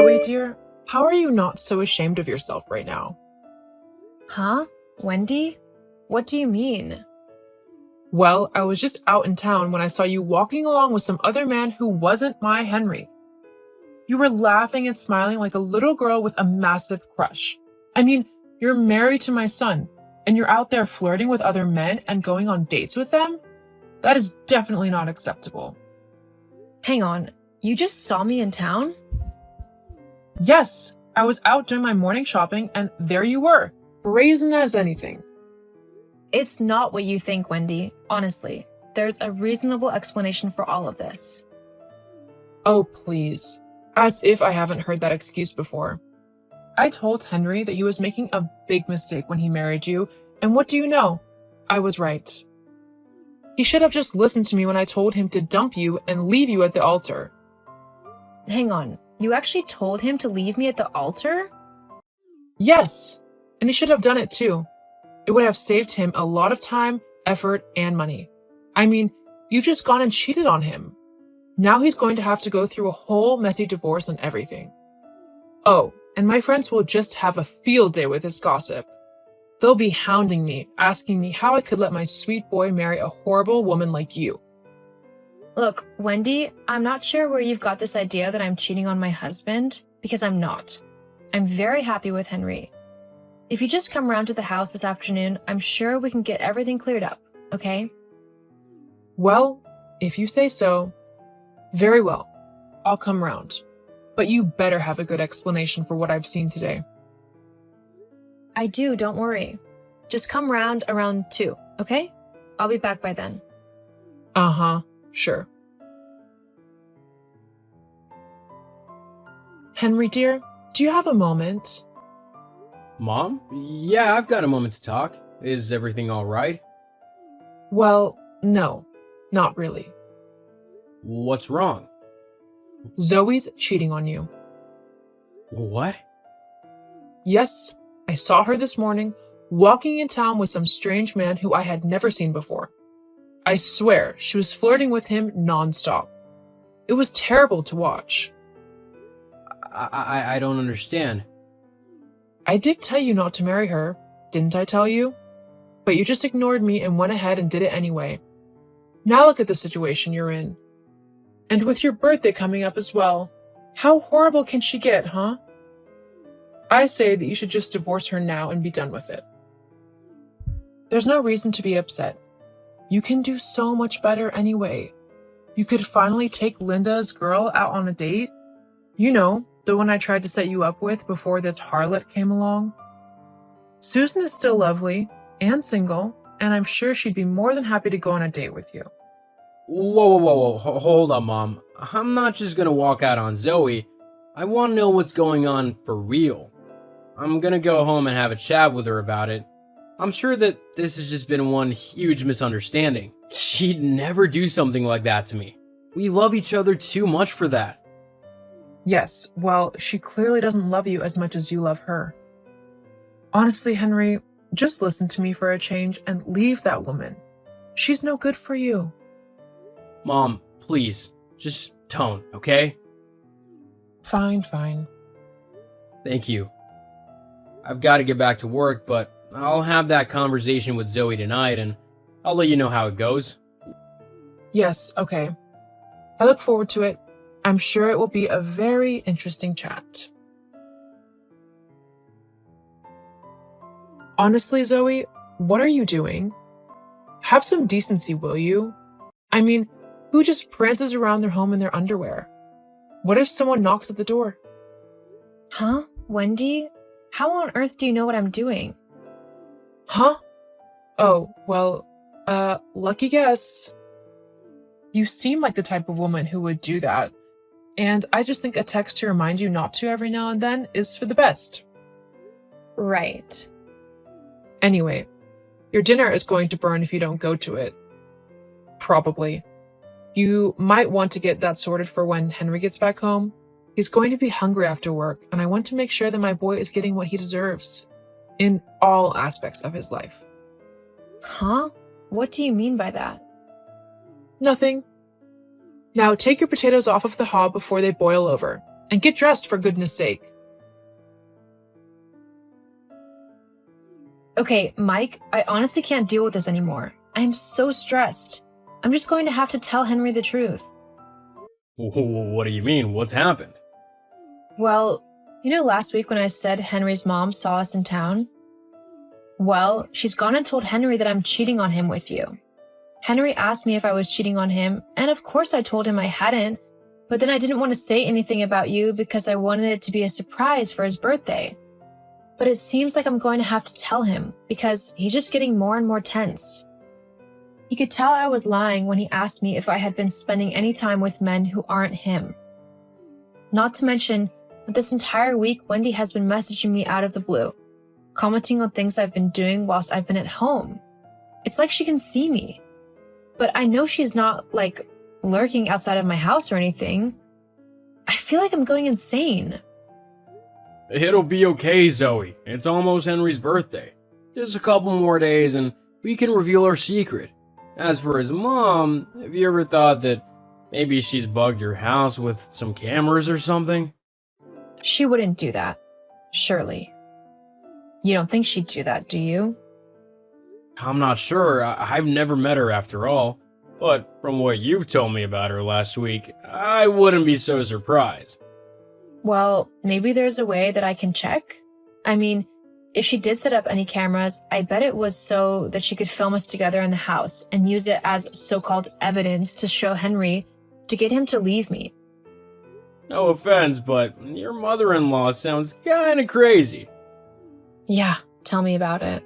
Zoe, dear, how are you not so ashamed of yourself right now? Huh? Wendy? What do you mean? Well, I was just out in town when I saw you walking along with some other man who wasn't my Henry. You were laughing and smiling like a little girl with a massive crush. I mean, you're married to my son, and you're out there flirting with other men and going on dates with them? That is definitely not acceptable. Hang on, you just saw me in town? Yes, I was out doing my morning shopping, and there you were, brazen as anything. It's not what you think, Wendy. Honestly, there's a reasonable explanation for all of this. Oh, please. As if I haven't heard that excuse before. I told Henry that he was making a big mistake when he married you, and what do you know? I was right. He should have just listened to me when I told him to dump you and leave you at the altar. Hang on, you actually told him to leave me at the altar? Yes, and he should have done it too. It would have saved him a lot of time, effort, and money. I mean, you've just gone and cheated on him. Now he's going to have to go through a whole messy divorce and everything. Oh, and my friends will just have a field day with this gossip. They'll be hounding me, asking me how I could let my sweet boy marry a horrible woman like you. Look, Wendy, I'm not sure where you've got this idea that I'm cheating on my husband, because I'm not. I'm very happy with Henry. If you just come around to the house this afternoon, I'm sure we can get everything cleared up, okay? Well, if you say so. Very well. I'll come round. But you better have a good explanation for what I've seen today. I do, don't worry. Just come round around 2, okay? I'll be back by then. Uh-huh, sure. Henry, dear, do you have a moment? Mom? Yeah, I've got a moment to talk. Is everything all right? Well, no, not really. What's wrong? Zoe's cheating on you. What? Yes, I saw her this morning, walking in town with some strange man who I had never seen before. I swear she was flirting with him nonstop. It was terrible to watch. I don't understand. I did tell you not to marry her, didn't I tell you? But you just ignored me and went ahead and did it anyway. Now look at the situation you're in. And with your birthday coming up as well, how horrible can she get, huh? I say that you should just divorce her now and be done with it. There's no reason to be upset. You can do so much better anyway. You could finally take Linda's girl out on a date. You know, the one I tried to set you up with before this harlot came along. Susan is still lovely and single, and I'm sure she'd be more than happy to go on a date with you. Whoa, hold up, Mom. I'm not just gonna walk out on Zoe. I want to know what's going on for real. I'm gonna go home and have a chat with her about it. I'm sure that this has just been one huge misunderstanding. She'd never do something like that to me. We love each other too much for that. Yes, well, she clearly doesn't love you as much as you love her. Honestly, Henry, just listen to me for a change and leave that woman. She's no good for you. Mom, please, just don't, okay? Fine. Thank you. I've got to get back to work, but I'll have that conversation with Zoe tonight, and I'll let you know how it goes. Yes, okay. I look forward to it. I'm sure it will be a very interesting chat. Honestly, Zoe, what are you doing? Have some decency, will you? I mean, who just prances around their home in their underwear? What if someone knocks at the door? Huh? Wendy? How on earth do you know what I'm doing? Huh? Oh, well, lucky guess. You seem like the type of woman who would do that, and I just think a text to remind you not to every now and then is for the best. Right. Anyway, your dinner is going to burn if you don't go to it. Probably. You might want to get that sorted for when Henry gets back home. He's going to be hungry after work, and I want to make sure that my boy is getting what he deserves. In all aspects of his life. Huh? What do you mean by that? Nothing. Now take your potatoes off of the hob before they boil over, And get dressed, for goodness sake. Okay, Mike, I honestly can't deal with this anymore. I am so stressed. I'm just going to have to tell Henry the truth. What do you mean? What's happened? Well, last week when I said Henry's mom saw us in town? Well, she's gone and told Henry that I'm cheating on him with you. Henry asked me if I was cheating on him, and of course I told him I hadn't, but then I didn't want to say anything about you because I wanted it to be a surprise for his birthday. But it seems like I'm going to have to tell him because he's just getting more and more tense. He could tell I was lying when he asked me if I had been spending any time with men who aren't him. Not to mention that this entire week Wendy has been messaging me out of the blue, commenting on things I've been doing whilst I've been at home. It's like she can see me. But I know she's not, lurking outside of my house or anything. I feel like I'm going insane. It'll be okay, Zoe. It's almost Henry's birthday. Just a couple more days and we can reveal our secret. As for his mom, have you ever thought that maybe she's bugged your house with some cameras or something? She wouldn't do that. Surely. You don't think she'd do that, do you? I'm not sure. I've never met her after all. But from what you've told me about her last week, I wouldn't be so surprised. Well, maybe there's a way that I can check. I mean, if she did set up any cameras, I bet it was so that she could film us together in the house and use it as so-called evidence to show Henry to get him to leave me. No offense, but your mother-in-law sounds kinda crazy. Yeah, tell me about it.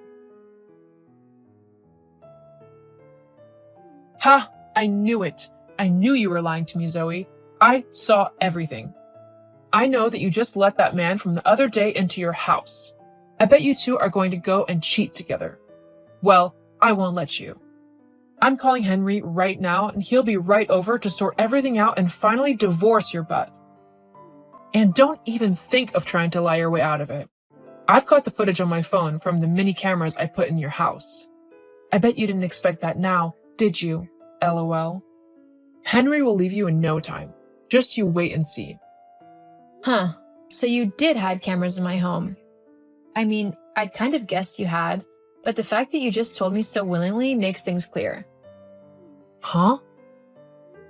Ha! I knew it. I knew you were lying to me, Zoe. I saw everything. I know that you just let that man from the other day into your house. I bet you two are going to go and cheat together. Well, I won't let you. I'm calling Henry right now, and he'll be right over to sort everything out and finally divorce your butt. And don't even think of trying to lie your way out of it. I've got the footage on my phone from the mini cameras I put in your house. I bet you didn't expect that now, did you? LOL. Henry will leave you in no time. Just you wait and see. Huh, so you did hide cameras in my home. I mean, I'd kind of guessed you had, but the fact that you just told me so willingly makes things clear. Huh?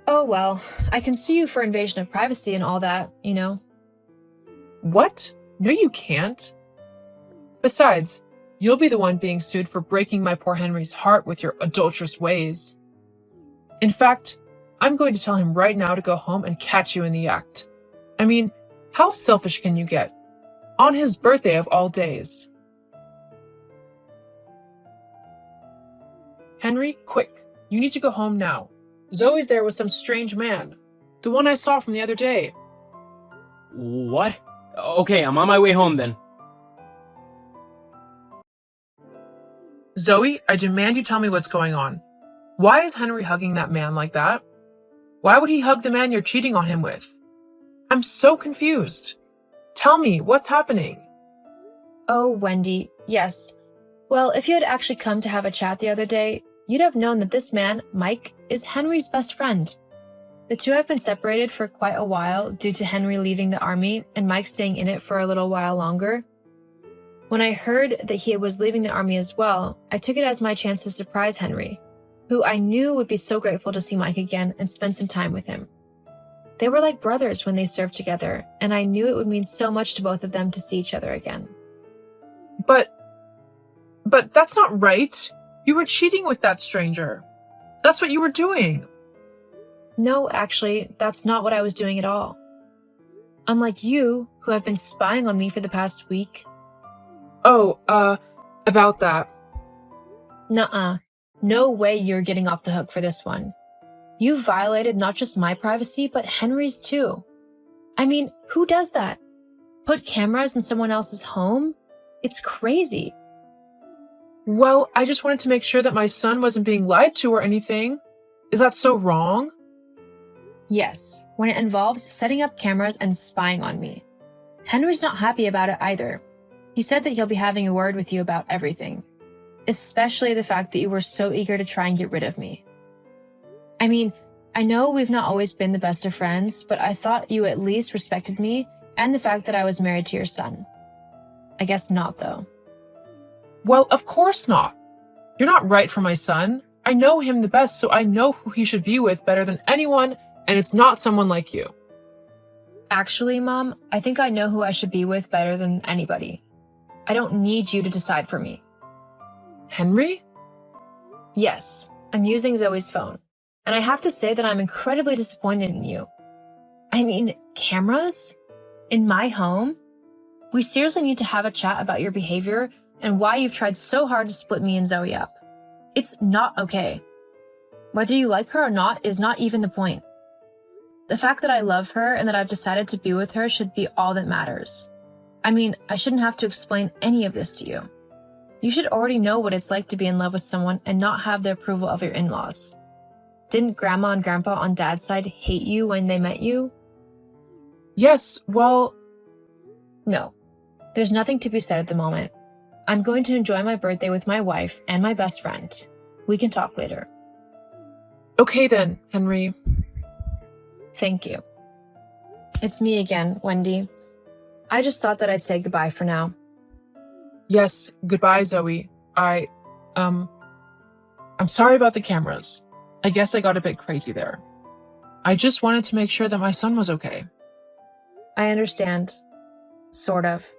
Oh well, I can sue you for invasion of privacy and all that, What? No, you can't. Besides, you'll be the one being sued for breaking my poor Henry's heart with your adulterous ways. In fact, I'm going to tell him right now to go home and catch you in the act. I mean, how selfish can you get? On his birthday of all days. Henry, quick. You need to go home now. Zoe's there with some strange man. The one I saw from the other day. What? Okay, I'm on my way home then. Zoe, I demand you tell me what's going on. Why is Henry hugging that man like that? Why would he hug the man you're cheating on him with? I'm so confused. Tell me, what's happening? Oh, Wendy, yes. Well, if you had actually come to have a chat the other day, you'd have known that this man, Mike, is Henry's best friend. The two have been separated for quite a while due to Henry leaving the army and Mike staying in it for a little while longer. When I heard that he was leaving the army as well, I took it as my chance to surprise Henry, who I knew would be so grateful to see Mike again and spend some time with him. They were like brothers when they served together, and I knew it would mean so much to both of them to see each other again. But that's not right. You were cheating with that stranger. That's what you were doing. No, actually, that's not what I was doing at all. Unlike you, who have been spying on me for the past week. Oh, about that. Nuh-uh. No way you're getting off the hook for this one. You violated not just my privacy, but Henry's too. I mean, who does that? Put cameras in someone else's home? It's crazy. Well, I just wanted to make sure that my son wasn't being lied to or anything. Is that so wrong? Yes, when it involves setting up cameras and spying on me. Henry's not happy about it either. He said that he'll be having a word with you about everything, especially the fact that you were so eager to try and get rid of me. I mean, I know we've not always been the best of friends, but I thought you at least respected me and the fact that I was married to your son. I guess not, though. Well, of course not. You're not right for my son. I know him the best, so I know who he should be with better than anyone, and it's not someone like you. Actually, Mom, I think I know who I should be with better than anybody. I don't need you to decide for me. Henry? Yes, I'm using Zoe's phone, and I have to say that I'm incredibly disappointed in you. I mean, cameras? In my home? We seriously need to have a chat about your behavior and why you've tried so hard to split me and Zoe up. It's not okay. Whether you like her or not is not even the point. The fact that I love her and that I've decided to be with her should be all that matters. I mean, I shouldn't have to explain any of this to you. You should already know what it's like to be in love with someone and not have the approval of your in-laws. Didn't Grandma and Grandpa on Dad's side hate you when they met you? Yes, well... No. There's nothing to be said at the moment. I'm going to enjoy my birthday with my wife and my best friend. We can talk later. Okay then, Henry. Thank you. It's me again, Wendy. I just thought that I'd say goodbye for now. Yes, goodbye, Zoe. I'm sorry about the cameras. I guess I got a bit crazy there. I just wanted to make sure that my son was okay. I understand. Sort of.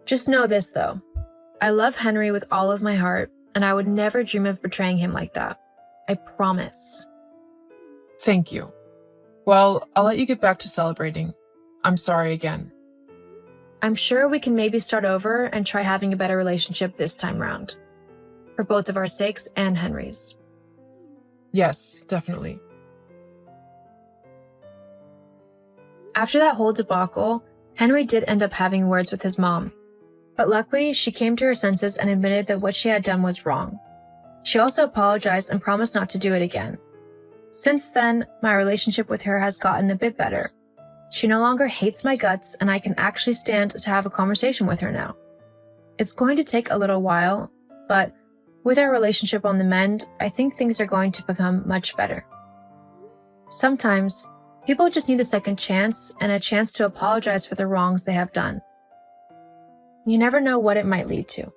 Just know this, though. I love Henry with all of my heart, and I would never dream of betraying him like that. I promise. Thank you. Well, I'll let you get back to celebrating. I'm sorry again. I'm sure we can maybe start over and try having a better relationship this time round. For both of our sakes and Henry's. Yes, definitely. After that whole debacle, Henry did end up having words with his mom. But luckily, she came to her senses and admitted that what she had done was wrong. She also apologized and promised not to do it again. Since then, my relationship with her has gotten a bit better. She no longer hates my guts, and I can actually stand to have a conversation with her now. It's going to take a little while, but with our relationship on the mend, I think things are going to become much better. Sometimes, people just need a second chance and a chance to apologize for the wrongs they have done. You never know what it might lead to.